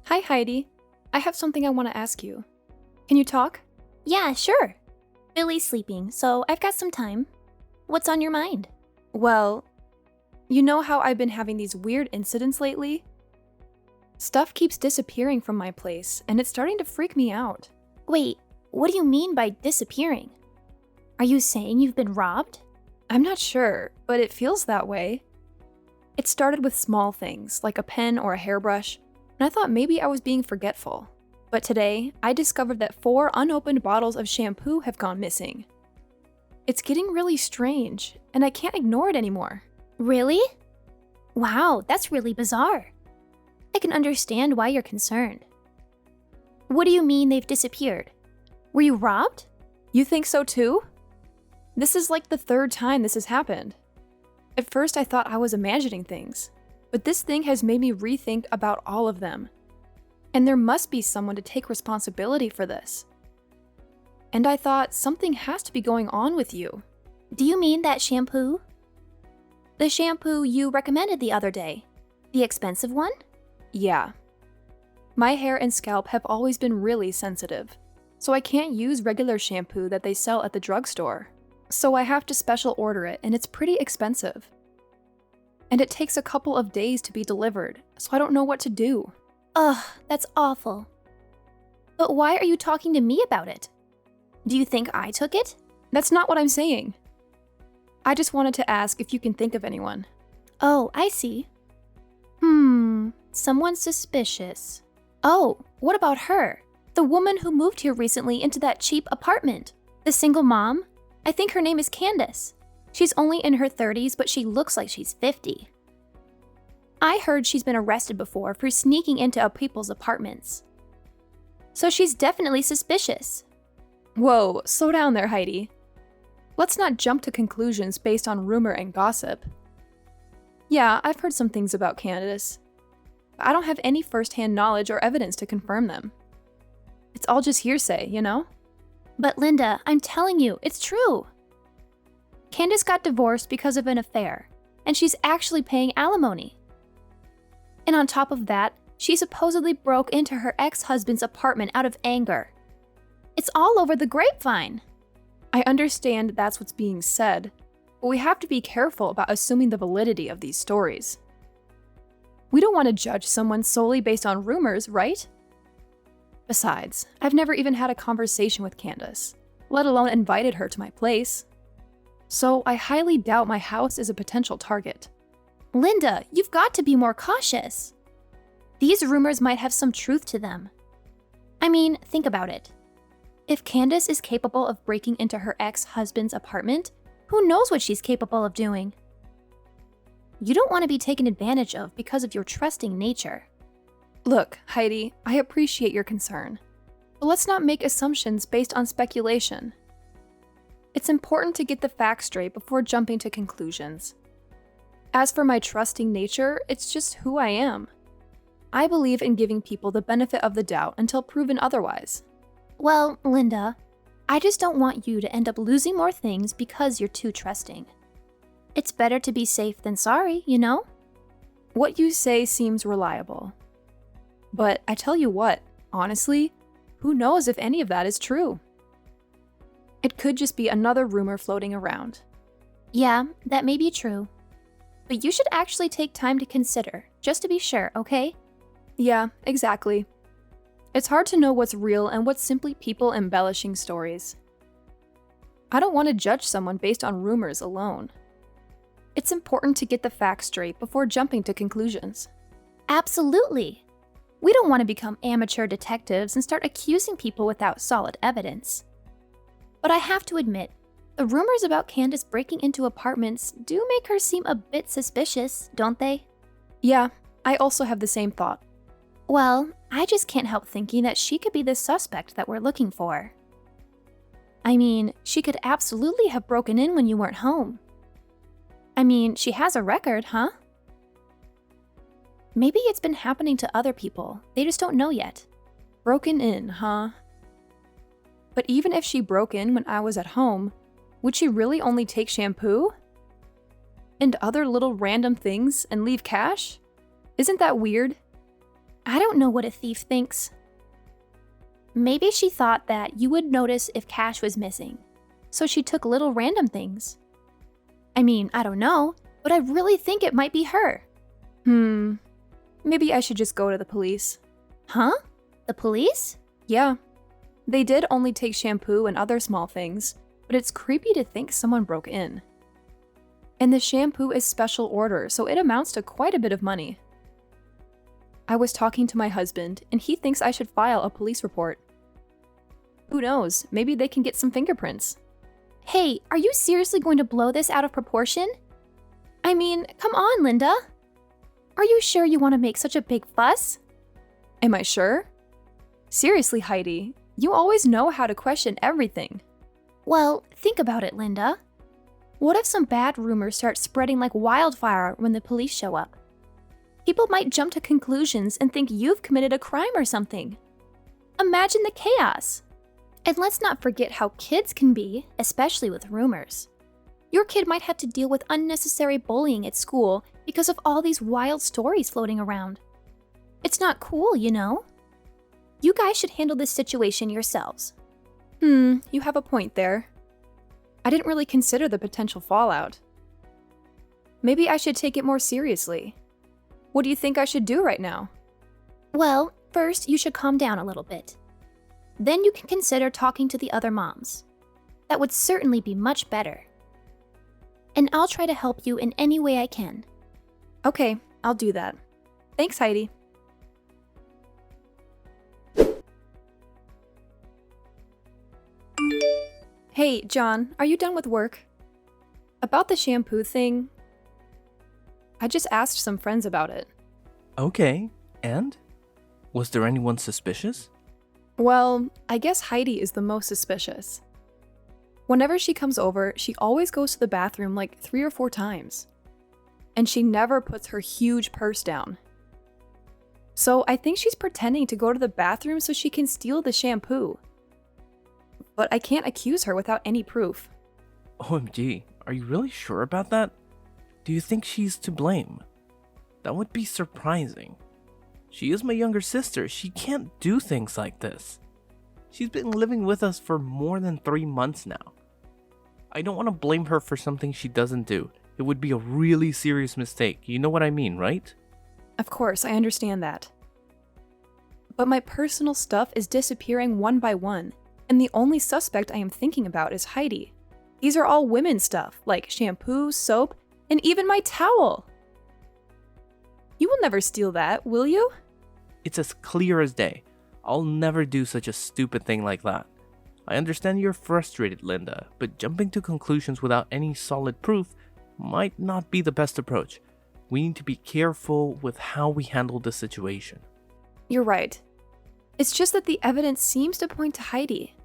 Hi, Heidi. I have something I want to ask you. Can you talk? Yeah, sure. Billy's sleeping, so I've got some time. What's on your mind? Well, you know how I've been having these weird incidents lately? Stuff keeps disappearing from my place, and it's starting to freak me out. Wait, what do you mean by disappearing? Are you saying you've been robbed? I'm not sure, but it feels that way. It started with small things, like a pen or a hairbrush, and I thought maybe I was being forgetful. But today, I discovered that 4 unopened bottles of shampoo have gone missing. It's getting really strange, and I can't ignore it anymore. Really? Wow, that's really bizarre. I can understand why you're concerned. What do you mean they've disappeared? Were you robbed? You think so too? This is like the 3rd time this has happened. At first, I thought I was imagining things, but this thing has made me rethink about all of them. And there must be someone to take responsibility for this. And I thought something has to be going on with you. Do you mean that shampoo? The shampoo you recommended the other day? The expensive one? Yeah. My hair and scalp have always been really sensitive, so I can't use regular shampoo that they sell at the drugstore. So I have to special order it, and it's pretty expensive. And it takes a couple of days to be delivered, so I don't know what to do. Ugh, that's awful. But why are you talking to me about it? Do you think I took it? That's not what I'm saying. I just wanted to ask if you can think of anyone. Oh, I see. Someone suspicious. Oh, what about her? The woman who moved here recently into that cheap apartment. The single mom? I think her name is Candace. She's only in her 30s, but she looks like she's 50. I heard she's been arrested before for sneaking into people's apartments. So she's definitely suspicious. Whoa, slow down there, Heidi. Let's not jump to conclusions based on rumor and gossip. Yeah, I've heard some things about Candace, but I don't have any first-hand knowledge or evidence to confirm them. It's all just hearsay, you know? But Linda, I'm telling you, it's true. Candace got divorced because of an affair, and she's actually paying alimony. And on top of that, she supposedly broke into her ex-husband's apartment out of anger. It's all over the grapevine. I understand that's what's being said, but we have to be careful about assuming the validity of these stories. We don't want to judge someone solely based on rumors, right? Besides, I've never even had a conversation with Candace, let alone invited her to my place. So I highly doubt my house is a potential target. Linda, you've got to be more cautious. These rumors might have some truth to them. I mean, think about it. If Candace is capable of breaking into her ex-husband's apartment, who knows what she's capable of doing? You don't want to be taken advantage of because of your trusting nature. Look, Heidi, I appreciate your concern, but let's not make assumptions based on speculation. It's important to get the facts straight before jumping to conclusions. As for my trusting nature, it's just who I am. I believe in giving people the benefit of the doubt until proven otherwise. Well, Linda, I just don't want you to end up losing more things because you're too trusting. It's better to be safe than sorry, you know? What you say seems reliable. But I tell you what, honestly, who knows if any of that is true? It could just be another rumor floating around. Yeah, that may be true. But you should actually take time to consider, just to be sure, okay? Yeah, exactly. It's hard to know what's real and what's simply people embellishing stories. I don't want to judge someone based on rumors alone. It's important to get the facts straight before jumping to conclusions. Absolutely. We don't want to become amateur detectives and start accusing people without solid evidence. But I have to admit, the rumors about Candace breaking into apartments do make her seem a bit suspicious, don't they? Yeah, I also have the same thought. Well, I just can't help thinking that she could be the suspect that we're looking for. I mean, she could absolutely have broken in when you weren't home. I mean, she has a record, huh? Maybe it's been happening to other people. They just don't know yet. Broken in, huh? But even if she broke in when I was at home, would she really only take shampoo? And other little random things and leave cash? Isn't that weird? I don't know what a thief thinks. Maybe she thought that you would notice if cash was missing, so she took little random things. I mean, I don't know, but I really think it might be her. Maybe I should just go to the police. Huh? The police? Yeah. They did only take shampoo and other small things, but it's creepy to think someone broke in. And the shampoo is special order, so it amounts to quite a bit of money. I was talking to my husband, and he thinks I should file a police report. Who knows, maybe they can get some fingerprints. Hey, are you seriously going to blow this out of proportion? I mean, come on, Linda. Are you sure you want to make such a big fuss? Am I sure? Seriously, Heidi, you always know how to question everything. Well, think about it, Linda. What if some bad rumors start spreading like wildfire when the police show up? People might jump to conclusions and think you've committed a crime or something. Imagine the chaos. And let's not forget how kids can be, especially with rumors. Your kid might have to deal with unnecessary bullying at school because of all these wild stories floating around. It's not cool, you know? You guys should handle this situation yourselves. You have a point there. I didn't really consider the potential fallout. Maybe I should take it more seriously. What do you think I should do right now? Well, first you should calm down a little bit. Then you can consider talking to the other moms. That would certainly be much better. And I'll try to help you in any way I can. Okay, I'll do that. Thanks, Heidi. Hey, John, are you done with work? About the shampoo thing, I just asked some friends about it. Okay, and? Was there anyone suspicious? Well, I guess Heidi is the most suspicious. Whenever she comes over, she always goes to the bathroom like 3 or 4 times. And she never puts her huge purse down. So I think she's pretending to go to the bathroom so she can steal the shampoo. But I can't accuse her without any proof. OMG, are you really sure about that? Do you think she's to blame? That would be surprising. She is my younger sister. She can't do things like this. She's been living with us for more than 3 months now. I don't want to blame her for something she doesn't do. It would be a really serious mistake. You know what I mean, right? Of course, I understand that. But my personal stuff is disappearing one by one, and the only suspect I am thinking about is Heidi. These are all women's stuff, like shampoo, soap, and even my towel. You will never steal that, will you? It's as clear as day. I'll never do such a stupid thing like that. I understand you're frustrated, Linda, but jumping to conclusions without any solid proof might not be the best approach. We need to be careful with how we handle the situation. You're right. It's just that the evidence seems to point to Heidi.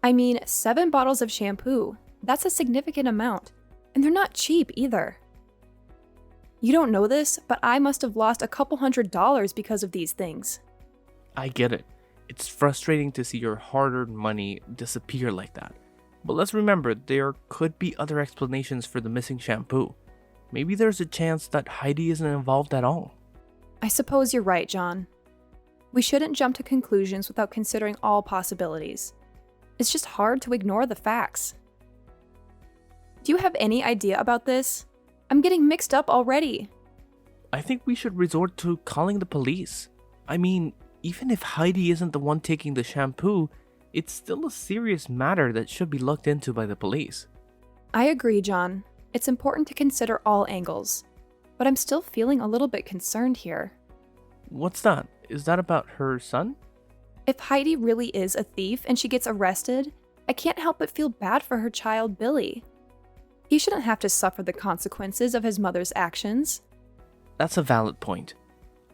I mean, 7 bottles of shampoo. That's a significant amount. And they're not cheap either. You don't know this, but I must have lost a couple $100s because of these things. I get it. It's frustrating to see your hard-earned money disappear like that. But let's remember, there could be other explanations for the missing shampoo. Maybe there's a chance that Heidi isn't involved at all. I suppose you're right, John. We shouldn't jump to conclusions without considering all possibilities. It's just hard to ignore the facts. Do you have any idea about this? I'm getting mixed up already. I think we should resort to calling the police. I mean, even if Heidi isn't the one taking the shampoo, it's still a serious matter that should be looked into by the police. I agree, John. It's important to consider all angles. But I'm still feeling a little bit concerned here. What's that? Is that about her son? If Heidi really is a thief and she gets arrested, I can't help but feel bad for her child, Billy. He shouldn't have to suffer the consequences of his mother's actions. That's a valid point.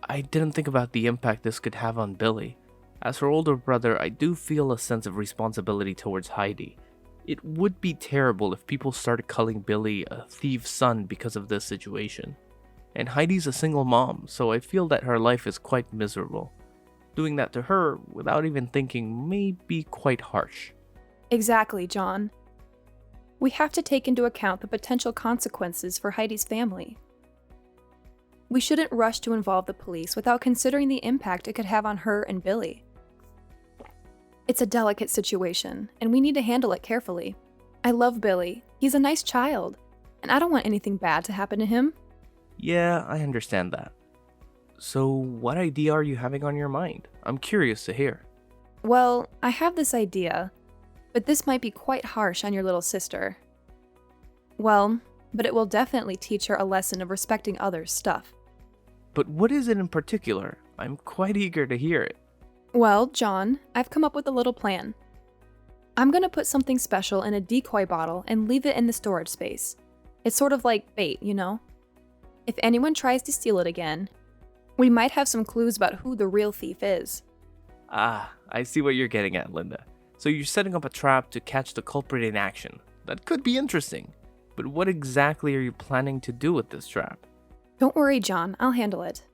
I didn't think about the impact this could have on Billy. As her older brother, I do feel a sense of responsibility towards Heidi. It would be terrible if people started calling Billy a thief's son because of this situation. And Heidi's a single mom, so I feel that her life is quite miserable. Doing that to her without even thinking may be quite harsh. Exactly, John. We have to take into account the potential consequences for Heidi's family. We shouldn't rush to involve the police without considering the impact it could have on her and Billy. It's a delicate situation, and we need to handle it carefully. I love Billy. He's a nice child, and I don't want anything bad to happen to him. Yeah, I understand that. So, what idea are you having on your mind? I'm curious to hear. Well, I have this idea, but this might be quite harsh on your little sister. Well, but it will definitely teach her a lesson of respecting others' stuff. But what is it in particular? I'm quite eager to hear it. Well, John, I've come up with a little plan. I'm gonna put something special in a decoy bottle and leave it in the storage space. It's sort of like bait, you know? If anyone tries to steal it again, we might have some clues about who the real thief is. Ah, I see what you're getting at, Linda. So you're setting up a trap to catch the culprit in action. That could be interesting. But what exactly are you planning to do with this trap? Don't worry, John, I'll handle it.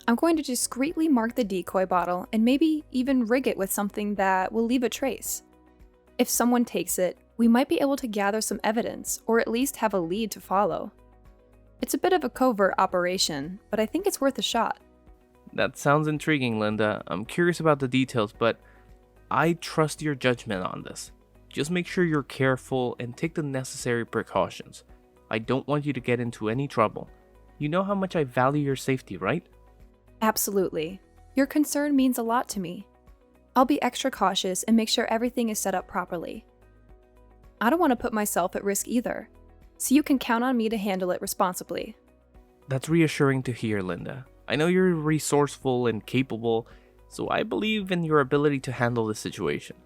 I'm going to discreetly mark the decoy bottle and maybe even rig it with something that will leave a trace. If someone takes it, we might be able to gather some evidence or at least have a lead to follow. It's a bit of a covert operation, but I think it's worth a shot. That sounds intriguing, Linda. I'm curious about the details, but I trust your judgment on this. Just make sure you're careful and take the necessary precautions. I don't want you to get into any trouble. You know how much I value your safety, right? Absolutely. Your concern means a lot to me. I'll be extra cautious and make sure everything is set up properly. I don't want to put myself at risk either, so you can count on me to handle it responsibly. That's reassuring to hear, Linda. I know you're resourceful and capable, so I believe in your ability to handle the situation.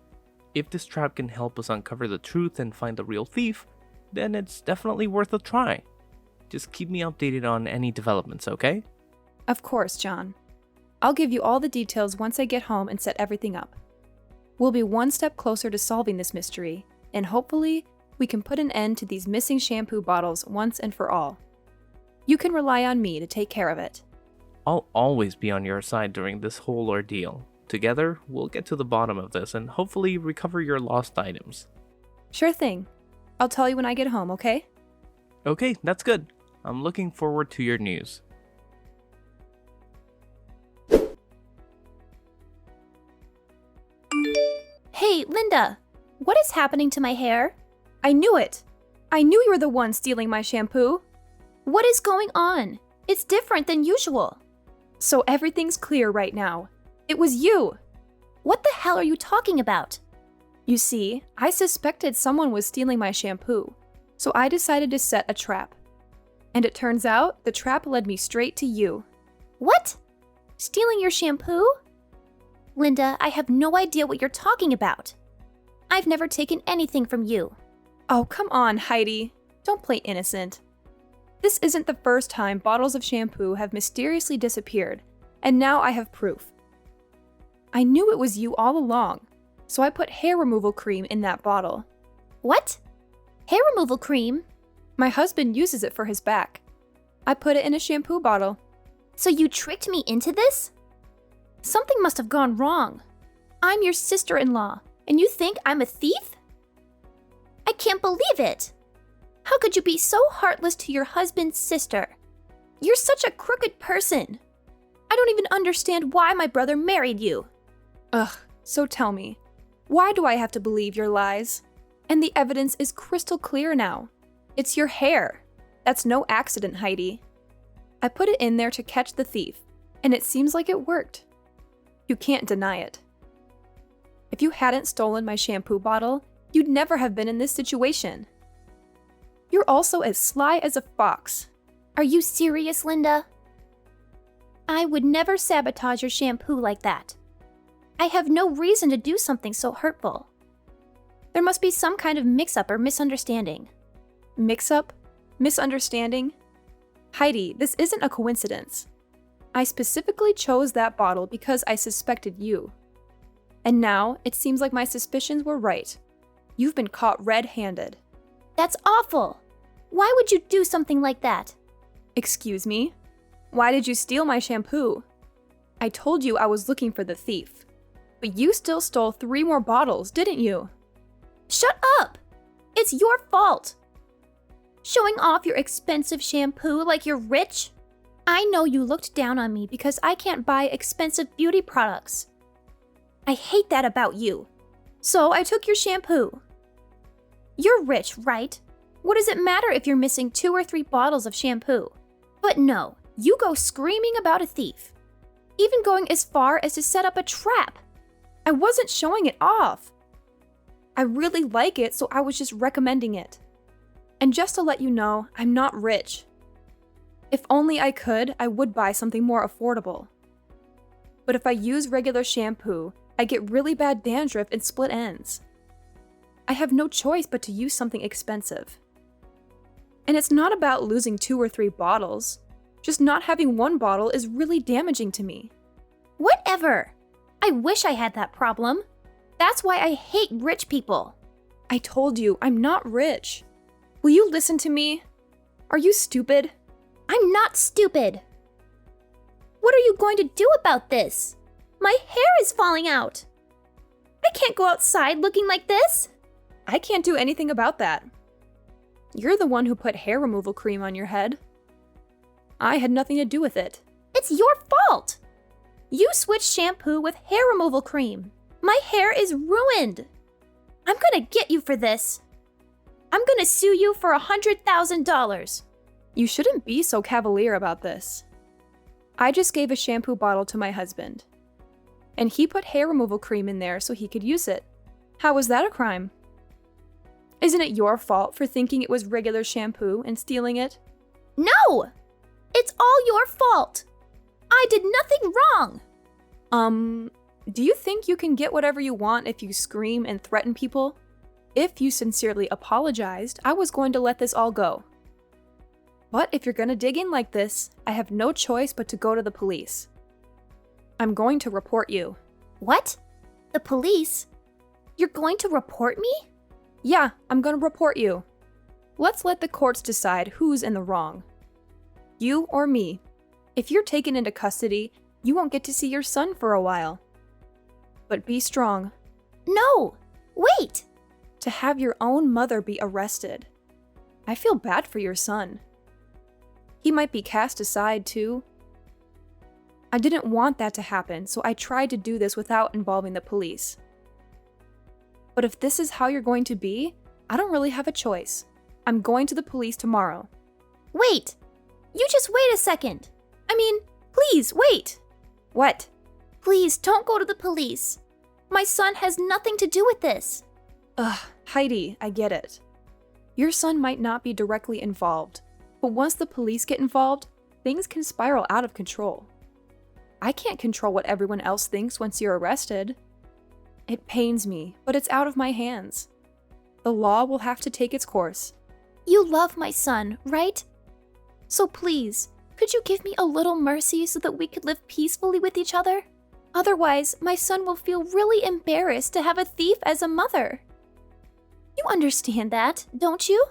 If this trap can help us uncover the truth and find the real thief, then it's definitely worth a try. Just keep me updated on any developments, okay? Of course, John. I'll give you all the details once I get home and set everything up. We'll be one step closer to solving this mystery, and hopefully, we can put an end to these missing shampoo bottles once and for all. You can rely on me to take care of it. I'll always be on your side during this whole ordeal. Together, we'll get to the bottom of this and hopefully recover your lost items. Sure thing. I'll tell you when I get home, okay? Okay, that's good. I'm looking forward to your news. Hey, Linda, what is happening to my hair? I knew it! I knew you were the one stealing my shampoo! What is going on? It's different than usual. So everything's clear right now. It was you! What the hell are you talking about? You see, I suspected someone was stealing my shampoo, so I decided to set a trap. And it turns out the trap led me straight to you. What? Stealing your shampoo? Linda, I have no idea what you're talking about. I've never taken anything from you. Oh, come on, Heidi. Don't play innocent. This isn't the first time bottles of shampoo have mysteriously disappeared, and now I have proof. I knew it was you all along, so I put hair removal cream in that bottle. What? Hair removal cream? My husband uses it for his back. I put it in a shampoo bottle. So you tricked me into this? Something must have gone wrong. I'm your sister-in-law, and you think I'm a thief? I can't believe it! How could you be so heartless to your husband's sister? You're such a crooked person. I don't even understand why my brother married you. Ugh, so tell me, why do I have to believe your lies? And the evidence is crystal clear now. It's your hair. That's no accident, Heidi. I put it in there to catch the thief, and it seems like it worked. You can't deny it. If you hadn't stolen my shampoo bottle, you'd never have been in this situation. You're also as sly as a fox. Are you serious, Linda? I would never sabotage your shampoo like that. I have no reason to do something so hurtful. There must be some kind of mix-up or misunderstanding. Mix-up? Misunderstanding? Heidi, this isn't a coincidence. I specifically chose that bottle because I suspected you. And now, it seems like my suspicions were right. You've been caught red-handed. That's awful! Why would you do something like that? Excuse me? Why did you steal my shampoo? I told you I was looking for the thief. But you still stole 3 more bottles, didn't you? Shut up! It's your fault! Showing off your expensive shampoo like you're rich? I know you looked down on me because I can't buy expensive beauty products. I hate that about you. So I took your shampoo. You're rich, right? What does it matter if you're missing 2 or 3 bottles of shampoo? But no, you go screaming about a thief. Even going as far as to set up a trap. I wasn't showing it off. I really like it, so I was just recommending it. And just to let you know, I'm not rich. If only I could, I would buy something more affordable. But if I use regular shampoo, I get really bad dandruff and split ends. I have no choice but to use something expensive. And it's not about losing 2 or 3 bottles. Just not having 1 bottle is really damaging to me. Whatever. I wish I had that problem. That's why I hate rich people. I told you, I'm not rich. Will you listen to me? Are you stupid? I'm not stupid. What are you going to do about this? My hair is falling out. I can't go outside looking like this. I can't do anything about that. You're the one who put hair removal cream on your head. I had nothing to do with it. It's your fault. You switched shampoo with hair removal cream. My hair is ruined. I'm gonna get you for this. I'm gonna sue you for $100,000. You shouldn't be so cavalier about this. I just gave a shampoo bottle to my husband. And he put hair removal cream in there so he could use it. How was that a crime? Isn't it your fault for thinking it was regular shampoo and stealing it? No! It's all your fault. I did nothing wrong. Do you think you can get whatever you want if you scream and threaten people? If you sincerely apologized, I was going to let this all go. But if you're gonna dig in like this, I have no choice but to go to the police. I'm going to report you. What? The police? You're going to report me? Yeah, I'm gonna report you. Let's let the courts decide who's in the wrong. You or me. If you're taken into custody, you won't get to see your son for a while. But be strong. No! Wait! To have your own mother be arrested. I feel bad for your son. He might be cast aside too. I didn't want that to happen, so I tried to do this without involving the police. But if this is how you're going to be, I don't really have a choice. I'm going to the police tomorrow. Wait! You just wait a second. I mean, please, wait! What? Please, don't go to the police. My son has nothing to do with this. Ugh, Heidi, I get it. Your son might not be directly involved, but once the police get involved, things can spiral out of control. I can't control what everyone else thinks once you're arrested. It pains me, but it's out of my hands. The law will have to take its course. You love my son, right? So please, could you give me a little mercy so that we could live peacefully with each other? Otherwise, my son will feel really embarrassed to have a thief as a mother. You understand that, don't you?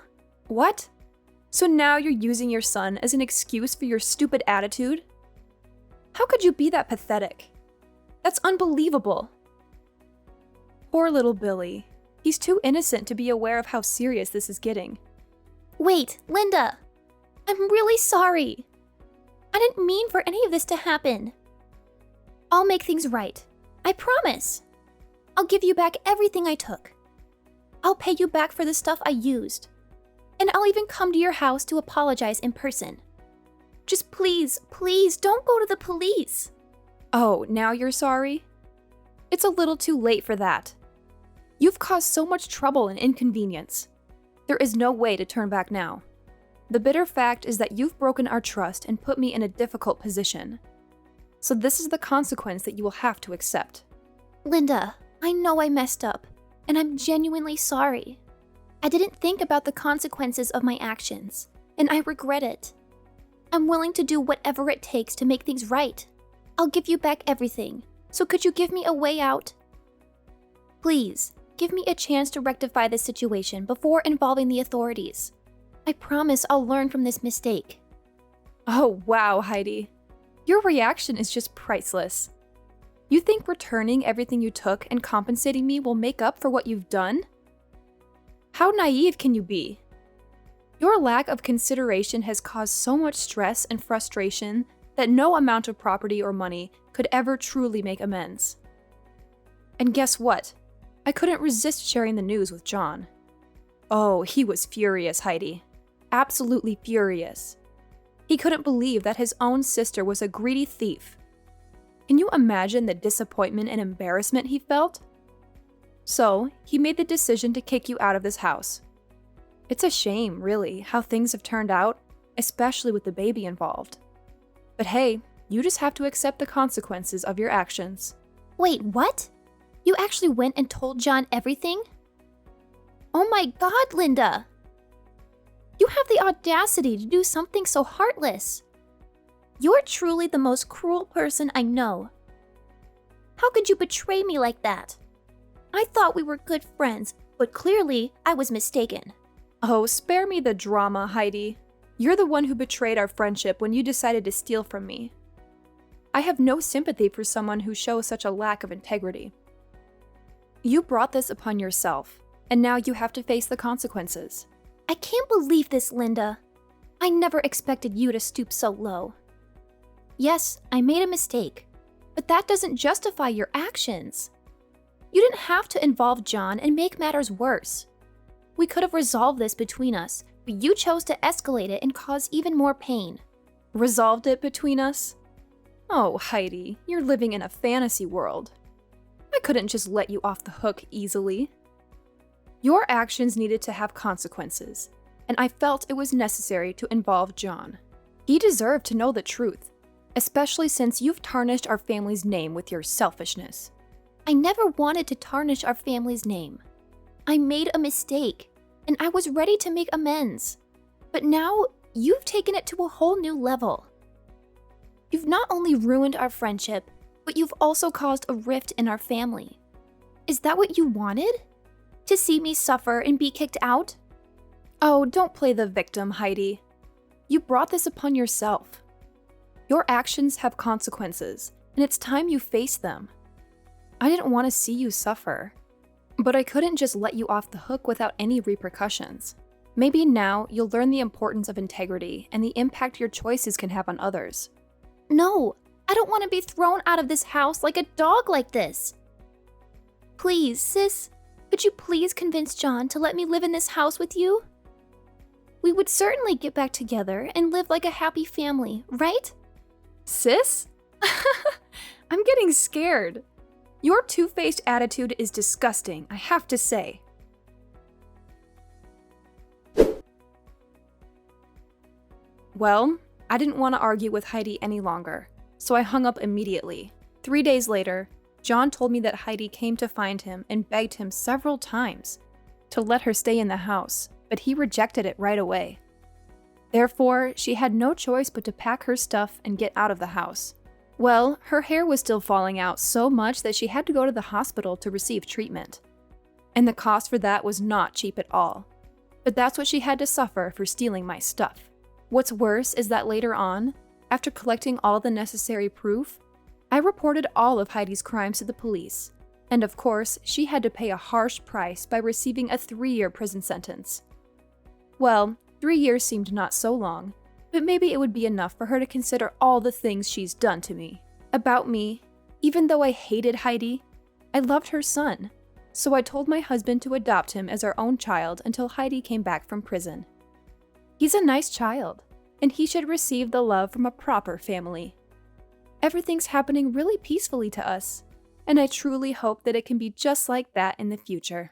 What? So now you're using your son as an excuse for your stupid attitude? How could you be that pathetic? That's unbelievable. Poor little Billy. He's too innocent to be aware of how serious this is getting. Wait, Linda. I'm really sorry. I didn't mean for any of this to happen. I'll make things right. I promise. I'll give you back everything I took. I'll pay you back for the stuff I used. And I'll even come to your house to apologize in person. Just please, please don't go to the police. Oh, now you're sorry? It's a little too late for that. You've caused so much trouble and inconvenience. There is no way to turn back now. The bitter fact is that you've broken our trust and put me in a difficult position. So this is the consequence that you will have to accept. Linda, I know I messed up, and I'm genuinely sorry. I didn't think about the consequences of my actions, and I regret it. I'm willing to do whatever it takes to make things right. I'll give you back everything, so could you give me a way out? Please, give me a chance to rectify this situation before involving the authorities. I promise I'll learn from this mistake. Oh, wow, Heidi. Your reaction is just priceless. You think returning everything you took and compensating me will make up for what you've done? How naive can you be? Your lack of consideration has caused so much stress and frustration that no amount of property or money could ever truly make amends. And guess what? I couldn't resist sharing the news with John. Oh, he was furious, Heidi. Absolutely furious. He couldn't believe that his own sister was a greedy thief. Can you imagine the disappointment and embarrassment he felt? So, he made the decision to kick you out of this house. It's a shame, really, how things have turned out, especially with the baby involved. But hey, you just have to accept the consequences of your actions. Wait, what? You actually went and told John everything? Oh my God, Linda! You have the audacity to do something so heartless. You're truly the most cruel person I know. How could you betray me like that? I thought we were good friends, but clearly I was mistaken. Oh, spare me the drama, Heidi. You're the one who betrayed our friendship when you decided to steal from me. I have no sympathy for someone who shows such a lack of integrity. You brought this upon yourself, and now you have to face the consequences. I can't believe this, Linda. I never expected you to stoop so low. Yes, I made a mistake, but that doesn't justify your actions. You didn't have to involve John and make matters worse. We could have resolved this between us, but you chose to escalate it and cause even more pain. Resolved it between us? Oh, Heidi, you're living in a fantasy world. I couldn't just let you off the hook easily. Your actions needed to have consequences, and I felt it was necessary to involve John. He deserved to know the truth, especially since you've tarnished our family's name with your selfishness. I never wanted to tarnish our family's name. I made a mistake, and I was ready to make amends. But now, you've taken it to a whole new level. You've not only ruined our friendship, but you've also caused a rift in our family. Is that what you wanted? To see me suffer and be kicked out? Oh, don't play the victim, Heidi. You brought this upon yourself. Your actions have consequences, and it's time you face them. I didn't want to see you suffer, but I couldn't just let you off the hook without any repercussions. Maybe now you'll learn the importance of integrity and the impact your choices can have on others. No, I don't want to be thrown out of this house like a dog like this. Please, sis, could you please convince John to let me live in this house with you? We would certainly get back together and live like a happy family, right? Sis? I'm getting scared. Your two-faced attitude is disgusting, I have to say. Well, I didn't want to argue with Heidi any longer, so I hung up immediately. 3 days later, John told me that Heidi came to find him and begged him several times to let her stay in the house, but he rejected it right away. Therefore, she had no choice but to pack her stuff and get out of the house. Well, her hair was still falling out so much that she had to go to the hospital to receive treatment. And the cost for that was not cheap at all. But that's what she had to suffer for stealing my stuff. What's worse is that later on, after collecting all the necessary proof, I reported all of Heidi's crimes to the police. And of course, she had to pay a harsh price by receiving a 3-year prison sentence. Well, 3 years seemed not so long, but maybe it would be enough for her to consider all the things she's done to me. About me, even though I hated Heidi, I loved her son, so I told my husband to adopt him as our own child until Heidi came back from prison. He's a nice child, and he should receive the love from a proper family. Everything's happening really peacefully to us, and I truly hope that it can be just like that in the future.